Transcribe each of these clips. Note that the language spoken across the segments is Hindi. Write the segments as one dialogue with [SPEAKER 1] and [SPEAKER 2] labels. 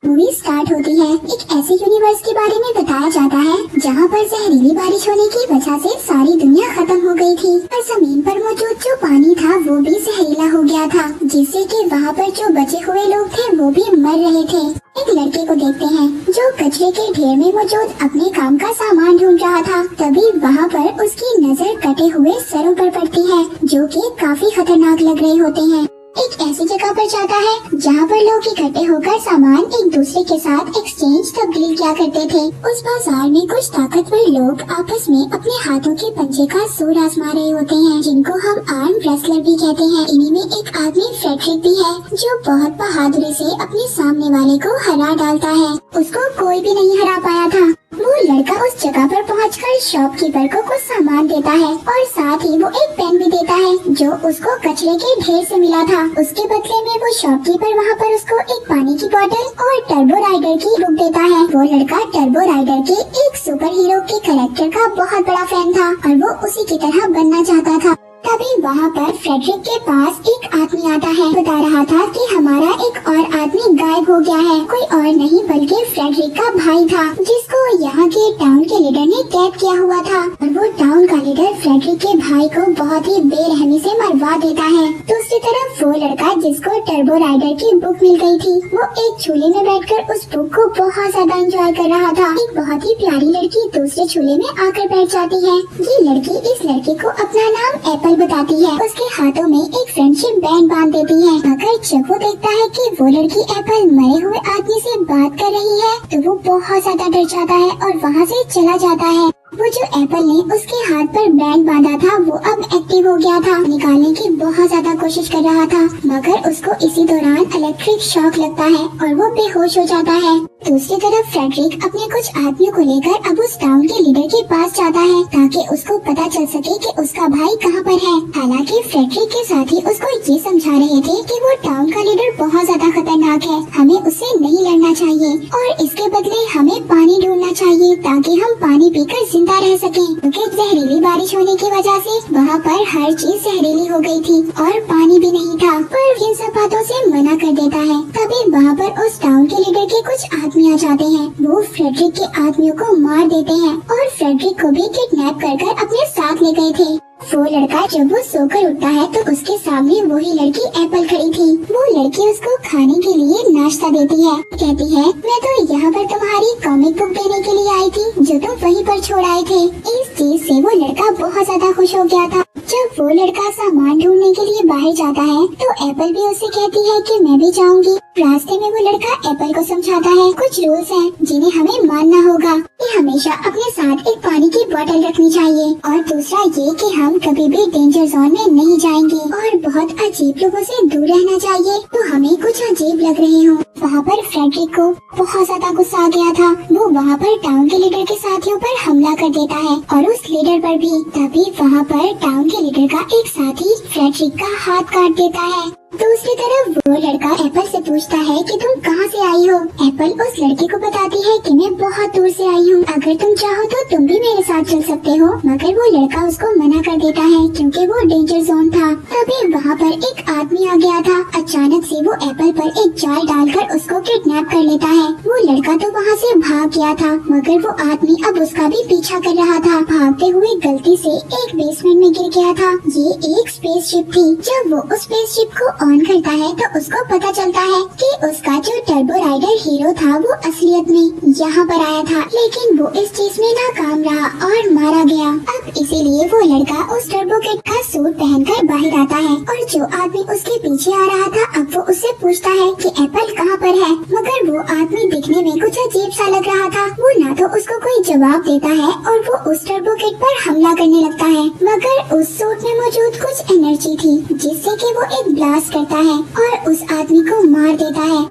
[SPEAKER 1] मूवी स्टार्ट होती है। एक ऐसे यूनिवर्स के बारे में बताया जाता है जहाँ पर जहरीली बारिश होने की वजह से सारी दुनिया खत्म हो गई थी और जमीन पर मौजूद जो पानी था वो भी जहरीला हो गया था, जिससे कि वहाँ पर जो बचे हुए लोग थे वो भी मर रहे थे। एक लड़के को देखते हैं जो कचरे के ढेर में मौजूद अपने काम का सामान ढूंढ रहा था। तभी वहाँ पर उसकी नजर कटे हुए सरों पर पड़ती है जो कि काफी खतरनाक लग रहे होते हैं। एक ऐसी जगह पर जाता है जहाँ पर लोग इकट्ठे होकर सामान एक दूसरे के साथ एक्सचेंज तब्दील किया करते थे। उस बाजार में कुछ ताकतवर लोग आपस में अपने हाथों के पंजे का जोर आजमा रहे होते हैं, जिनको हम आर्म रेसलर भी कहते हैं। इन्हीं में एक आदमी फ्रेडरिक भी है जो बहुत बहादुरी से अपने सामने वाले को हरा डालता है। उसको कोई भी नहीं हरा पाया था। वो लड़का उस जगह पर पहुंचकर शॉपकीपर को कुछ सामान देता है और साथ ही वो एक पेन भी देता है जो उसको कचरे के ढेर से मिला था। उसके बदले में वो शॉपकीपर वहाँ पर उसको एक पानी की बोतल और टर्बो राइडर की बुक देता है। वो लड़का टर्बो राइडर के एक सुपर हीरो के कैरेक्टर का बहुत बड़ा फैन था और वो उसी की तरह बनना चाहता था। तभी वहाँ पर फ्रेडरिक के पास एक आदमी आता है, बता रहा था कि हमारा एक और आदमी गायब हो गया है। कोई और नहीं बल्कि फ्रेडरिक का भाई था जिसको यहाँ के टाउन के लीडर ने कैद किया हुआ था और वो टाउन का लीडर फ्रेडरिक के भाई को बहुत ही बेरहमी से मरवा देता है। दूसरी तरफ वो लड़का जिसको टर्बो राइडर की बुक मिल गई थी, वो एक झूले में बैठकर उस बुक को बहुत ज्यादा एंजॉय कर रहा था। एक बहुत ही प्यारी लड़की दूसरे झूले में आकर बैठ जाती है। ये लड़की इस लड़के को अपना नाम एप्पल बताती है। उसके हाथों में एक फ्रेंडशिप बैंड बांध देती है। मगर जब वो देखता है कि वो लड़की एप्पल मरे हुए आदमी से बात कर रही है तो वो बहुत ज्यादा डर जाता है और वहाँ से चला जाता है। वो जो एप्पल ने उसके हाथ पर बैंड बांधा था वो अब एक्टिव हो गया था। निकालने की बहुत ज्यादा कोशिश कर रहा था मगर उसको इसी दौरान इलेक्ट्रिक शॉक लगता है और वो बेहोश हो जाता है। दूसरी तरफ फ्रेडरिक अपने कुछ आदमियों को लेकर अब उस टाउन के लीडर के पास जाता है ताकि उसको पता चल सके कि उसका भाई कहाँ पर है। हालांकि फ्रेडरिक के साथी उसको ये समझा रहे थे कि वो टाउन का लीडर बहुत ज्यादा खतरनाक है, हमें उससे नहीं लड़ना चाहिए और इसके बदले हमें पानी ढूंढना चाहिए ताकि हम पानी पीकर जिंदा रह सकें। क्योंकि जहरीली बारिश होने की वजह से वहाँ पर हर चीज जहरीली हो गई थी और पानी भी नहीं था। पर इन सब बातों से मना कर देता है। तभी वहाँ पर उस टाउन के लीडर के कुछ आदमी आ जाते हैं। वो फ्रेडरिक के आदमियों को मार देते हैं और फ्रेडरिक को भी किडनैप कर अपने साथ ले गए थे। वो लड़का जब वो सोकर उठता है तो उसके सामने वही लड़की एप्पल खड़ी थी। वो लड़की उसको खाने के लिए नाश्ता देती है। कहती है मैं तो यहाँ पर तुम्हारी कॉमिक बुक देने के लिए आई थी जो तुम वहीं पर छोड़ आए थे। इस चीज से वो लड़का बहुत ज्यादा खुश हो गया था। जब वो लड़का सामान ढूंढने के लिए बाहर जाता है तो एप्पल भी उसे कहती है कि मैं भी जाऊंगी। रास्ते में वो लड़का एप्पल को समझाता है कुछ रूल्स हैं जिन्हें हमें मानना होगा कि हमेशा अपने साथ एक पानी की बोतल रखनी चाहिए और दूसरा ये कि हम कभी भी डेंजर जोन में नहीं जाएंगे और बहुत अजीब लोगों से दूर रहना चाहिए तो हमें कुछ अजीब लग रहे हो। वहाँ पर फ्रेडरिक को बहुत ज्यादा गुस्सा आ गया था। वो वहाँ पर टाउन के लीडर के साथियों पर हमला कर देता है और उस लीडर पर भी। तभी वहाँ पर टाउन के लीडर का एक साथी फ्रेडरिक का हाथ काट देता है। दूसरी तरफ वो लड़का एप्पल से पूछता है कि तुम कहाँ से आई हो। एप्पल उस लड़के को बताती है कि मैं बहुत दूर से आई हूँ, अगर तुम चाहो तो तुम भी मेरे साथ चल सकते हो। मगर वो लड़का उसको मना कर देता है क्योंकि वो डेंजर जोन था। तभी वहाँ पर एक आदमी आ गया था। अचानक से वो एप्पल पर एक जाल डालकर उसको किडनैप कर लेता है। वो लड़का तो वहाँ से भाग गया था मगर वो आदमी अब उसका भी पीछा कर रहा था। भागते हुए गलती से एक बेसमेंट में गिर गया था। ये एक स्पेसशिप थी। जब वो उस स्पेसशिप को ऑन करता है तो उसको पता चलता है कि उसका जो टर्बो राइडर हीरो था वो असलियत में यहाँ पर आया था, लेकिन वो इस चीज में नाकाम रहा और मारा गया। अब इसीलिए वो लड़का उस टर्बो किट का सूट पहनकर बाहर आता है और जो आदमी उसके पीछे आ रहा था अब वो उससे पूछता है कि एप्पल कहाँ पर है। मगर वो आदमी दिखने में कुछ अजीब सा लग रहा था। वो ना तो उसको कोई जवाब देता है और वो उस टर्बो किट पर हमला करने लगता है। मगर उस सूट में मौजूद कुछ एनर्जी थी जिससे कि वो एक ब्लास्ट करता है और उस आदमी को मार देता है।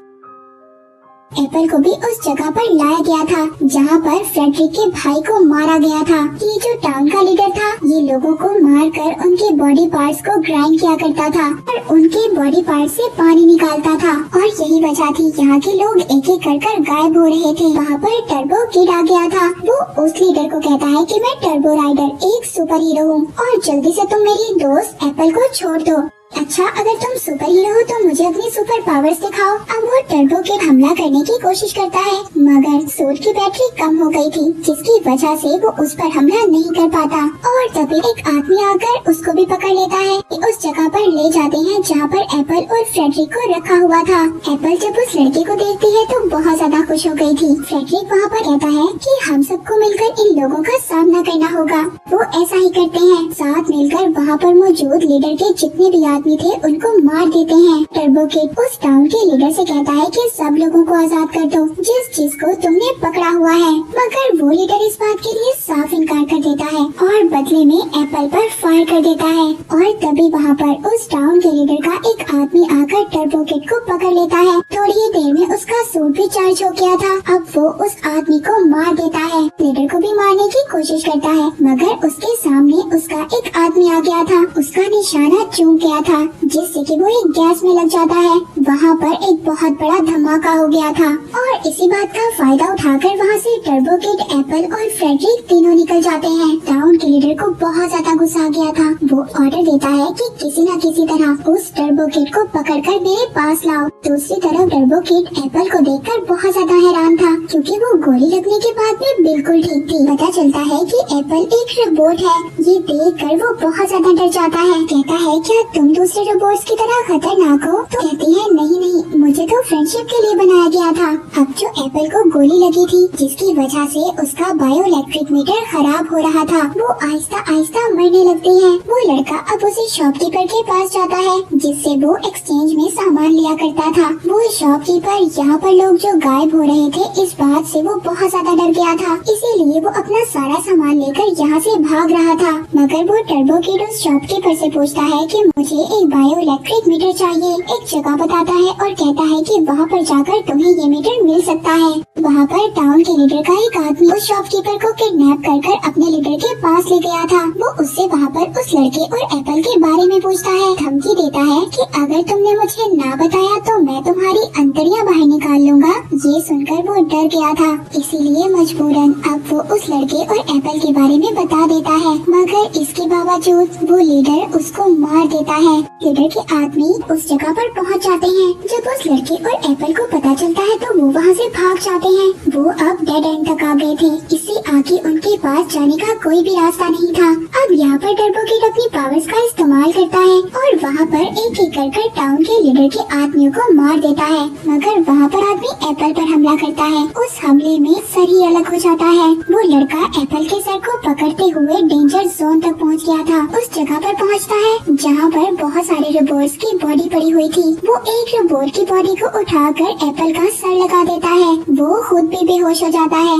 [SPEAKER 1] एप्पल को भी उस जगह पर लाया गया था जहाँ पर फ्रेडरिक के भाई को मारा गया था। ये जो टाउन का लीडर था ये लोगों को मारकर उनके बॉडी पार्ट्स को ग्राइंड किया करता था और उनके बॉडी पार्ट्स से पानी निकालता था और यही वजह थी यहाँ के लोग एक एक कर गायब हो रहे थे। वहाँ पर टर्बो किड आ गया था। वो उस लीडर को कहता है कि मैं टर्बो राइडर एक सुपर हीरो हूँ और जल्दी से तुम मेरी दोस्त एप्पल को छोड़ दो। अच्छा, अगर तुम सुपर हीरो हो तो मुझे अपनी सुपर पावर्स दिखाओ। अब वो टर्बो किड हमला करने की कोशिश करता है, मगर सूट की बैटरी कम हो गई थी, जिसकी वजह से वो उस पर हमला नहीं कर पाता। और तभी एक आदमी आकर उसको भी पकड़ लेता है। उस जगह पर ले जाते हैं जहाँ पर एप्पल और फ्रेडरिक को रखा हुआ था। एप्पल जब उस लड़के को देखती है तो बहुत ज्यादा खुश हो गई थी। फ्रेडरिक वहाँ पर कहता है कि हम सबको मिलकर इन लोगों का सामना करना होगा। वो ऐसा ही करते हैं, साथ मिलकर वहाँ पर मौजूद लीडर के जितने भी आदमी थे उनको मार देते हैं। टर्बो किड उस टाउन के लीडर से कहता है कि सब लोगों को आजाद कर दो जिस चीज को तुमने पकड़ा हुआ है, मगर वो लीडर इस बात के लिए साफ इनकार कर देता है और बदले में एप्पल पर फायर कर देता है। और तभी वहाँ पर उस टाउन के लीडर का एक आदमी आकर टर्बो किड को पकड़ लेता है। थोड़ी ही देर में उसका सूट भी चार्ज हो गया था। अब वो उस आदमी को मार देता है। लीडर को भी मारने की कोशिश करता है, मगर उसके सामने उसका एक आदमी आ गया था। उसका निशाना चूक गया था, जिससे कि वो एक गैस में लग जाता है। वहाँ पर एक बहुत बड़ा धमाका हो गया था और इसी बात का फायदा उठाकर वहाँ से टर्बो किड, एप्पल और फ्रेडरिक तीनों निकल जाते हैं। टाउन के लीडर को बहुत ज्यादा गुस्सा आ गया था। वो ऑर्डर देता है कि किसी न किसी तरह उस टर्बो किड को पकड़कर मेरे पास लाओ। दूसरी तरफ टर्बो किड एप्पल को देखकर बहुत ज्यादा हैरान था, क्योंकि वो गोली लगने के बाद भी बिल्कुल ठीक थी। पता चलता है कि एप्पल एक रोबोट है। ये देखकर वो बहुत ज्यादा डर जाता है। कहता है क्या तुम दूसरे रोबोट्स की तरह खतरनाक हो? तो कहती है नहीं, मुझे तो फ्रेंडशिप के लिए बनाया गया था। अब जो एप्पल को गोली लगी थी, जिसकी वजह से उसका बायो इलेक्ट्रिक मीटर खराब हो रहा था, वो आहिस्ता आहिस्ता मरने लगती है। वो लड़का अब उसे शॉपकीपर के पास जाता है, जिससे वो एक्सचेंज में सामान लिया करता था। वो शॉपकीपर यहाँ पर लोग जो गायब हो रहे थे, इस बात से वो बहुत ज्यादा डर गया था। इसीलिए वो अपना सारा सामान लेकर यहाँ से भाग रहा था। मगर वो टर्बो किड उस शॉपकीपर से पूछता है कि मुझे एक बायो इलेक्ट्रिक मीटर चाहिए। एक जगह बताता है और कहता है कि वहाँ पर जाकर तुम्हें ये मीटर मिल सकता है। वहाँ पर टाउन के लीडर का एक आदमी उस शॉपकीपर को किडनैप कर अपने लीडर के पास ले गया था। वो उससे वहाँ पर उस लड़के और एप्पल के बारे में पूछता है, धमकी देता है कि अगर तुमने मुझे ना बताया तो मैं तुम्हारी अंतड़ियाँ बाहर निकाल लूँगा। ये सुनकर वो डर गया था, इसीलिए मजबूरन अब वो उस लड़के और एप्पल के बारे में बता देता है। मगर इसके बावजूद वो लीडर उसको मार देता है। लीडर के आदमी उस जगह पर पहुंच जाते हैं। जब उस लड़के और एप्पल को पता चलता है तो वो वहाँ से भाग जाते हैं। वो अब डेड एंड तक आ गए थे, इससे आगे उनके पास जाने का कोई भी रास्ता नहीं था। अब यहाँ पर टर्बो किड अपनी पावर्स का इस्तेमाल करता है और वहाँ पर एक एक कर टाउन के लीडर के आदमियों को मार देता है। मगर वहाँ पर आदमी एप्पल पर हमला करता है। उस हमले में सर ही अलग हो जाता है। वो लड़का एप्पल के सर को पकड़ते हुए डेंजर जोन तक पहुँच गया था। उस जगह पर पहुँचता है जहाँ पर बहुत सारे रोबोट्स की बॉडी पड़ी हुई थी। वो एक रोबोट की बॉडी को उठाकर एप्पल का सर लगा देता है। वो खुद भी बेहोश हो जाता है।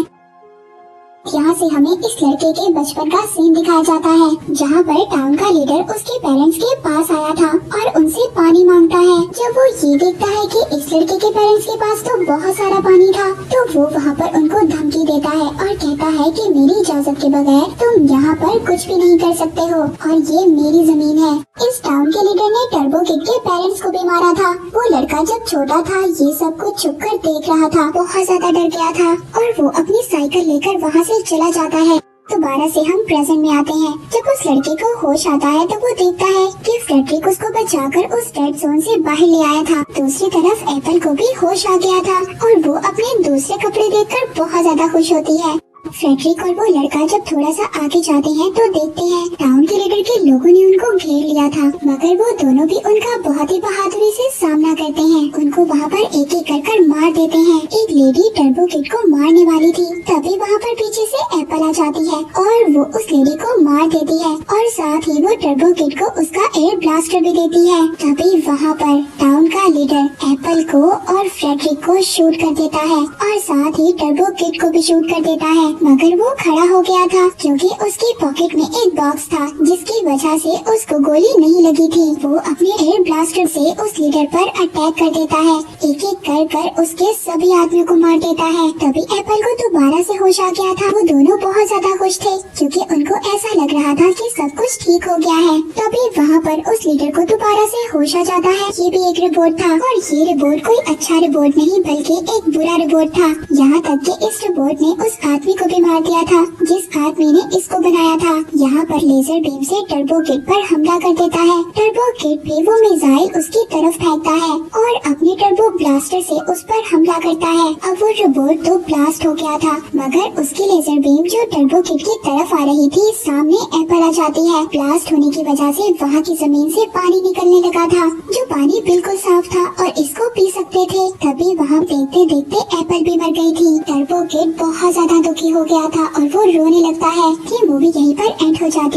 [SPEAKER 1] यहाँ से हमें इस लड़के के बचपन का सीन दिखाया जाता है, जहाँ पर टाउन का लीडर उसके पेरेंट्स के पास आया था और उनसे पानी मांगता है। जब वो ये देखता है कि इस लड़के के पेरेंट्स के पास तो बहुत सारा पानी था, तो वो वहाँ पर उनको धमकी देता है और कहता है कि मेरी इजाजत के बगैर तुम यहाँ पर कुछ भी नहीं कर सकते हो और ये मेरी जमीन है। इस टाउन के लीडर ने टर्बो किड के पेरेंट्स को भी मारा था। वो लड़का जब छोटा था ये सब कुछ छुप कर देख रहा था, बहुत ज्यादा डर गया था और वो अपनी साइकिल लेकर वहाँ से चला जाता है। दोबारा से हम प्रेजेंट में आते हैं। जब उस लड़के को होश आता है तो वो देखता है कि फ्रेडरिक उसको बचाकर उस डेड जोन से बाहर ले आया था। दूसरी तरफ एप्पल को भी होश आ गया था और वो अपने दूसरे कपड़े देखकर बहुत ज्यादा खुश होती है। फ्रेडरिक और वो लड़का जब थोड़ा सा आगे जाते हैं तो देखते हैं टाउन के लीडर के लोगों ने उनको घेर लिया था, मगर वो दोनों भी उनका बहुत ही बहादुरी से सामना करते हैं। उनको वहाँ पर एक एक कर मार देते हैं। एक लेडी टर्बो किड को मारने वाली थी, तभी वहाँ पर पीछे से एप्पल आ जाती है और वो उस लेडी को मार देती है और साथ ही वो टर्बो किड को उसका एयर ब्लास्टर भी देती है। तभी वहाँ पर टाउन का लीडर एप्पल को और फ्रेडरिक को शूट कर देता है और साथ ही टर्बो किड को भी शूट कर देता है, मगर वो खड़ा हो गया था क्योंकि उसकी पॉकेट में एक बॉक्स था, जिसकी वजह से उसको गोली नहीं लगी थी। वो अपने एयर ब्लास्टर से उस लीडर पर अटैक कर देता है, एक एक कर उसके सभी आदमियों को मार देता है। तभी एप्पल को दोबारा से होश आ गया था। वो दोनों बहुत ज्यादा खुश थे क्योंकि उनको ऐसा लग रहा था कि सब कुछ ठीक हो गया है। तभी वहाँ पर उस लीडर को दोबारा से होश आ जाता है। ये भी एक रोबोट था और ये रोबोट कोई अच्छा रोबोट नहीं बल्कि एक बुरा रोबोट था। यहाँ तक कि इस रोबोट ने उस आदमी को भी मार दिया था जिस आदमी ने इसको बनाया था। यहाँ पर लेजर बीम से टर्बो किड पर हमला कर देता है। टर्बो किड भी वो मिसाइल उसकी तरफ फेंकता है और अपने टर्बो ब्लास्टर से उस पर हमला करता है। अब वो रोबोट तो ब्लास्ट हो गया था, मगर उसकी लेजर बीम जो टर्बो किड की तरफ आ रही थी सामने एप्पल आ जाती है। ब्लास्ट होने की वजह से वहाँ की जमीन से पानी निकलने लगा था, जो पानी बिल्कुल साफ था और इसको पी सकते थे। तभी वहाँ देखते देखते एप्पल भी मर गई थी। टर्बो किड बहुत ज्यादा दुखी हो गया था और वो रोने लगता है। ये मूवी यहीं पर एंड हो जाती है।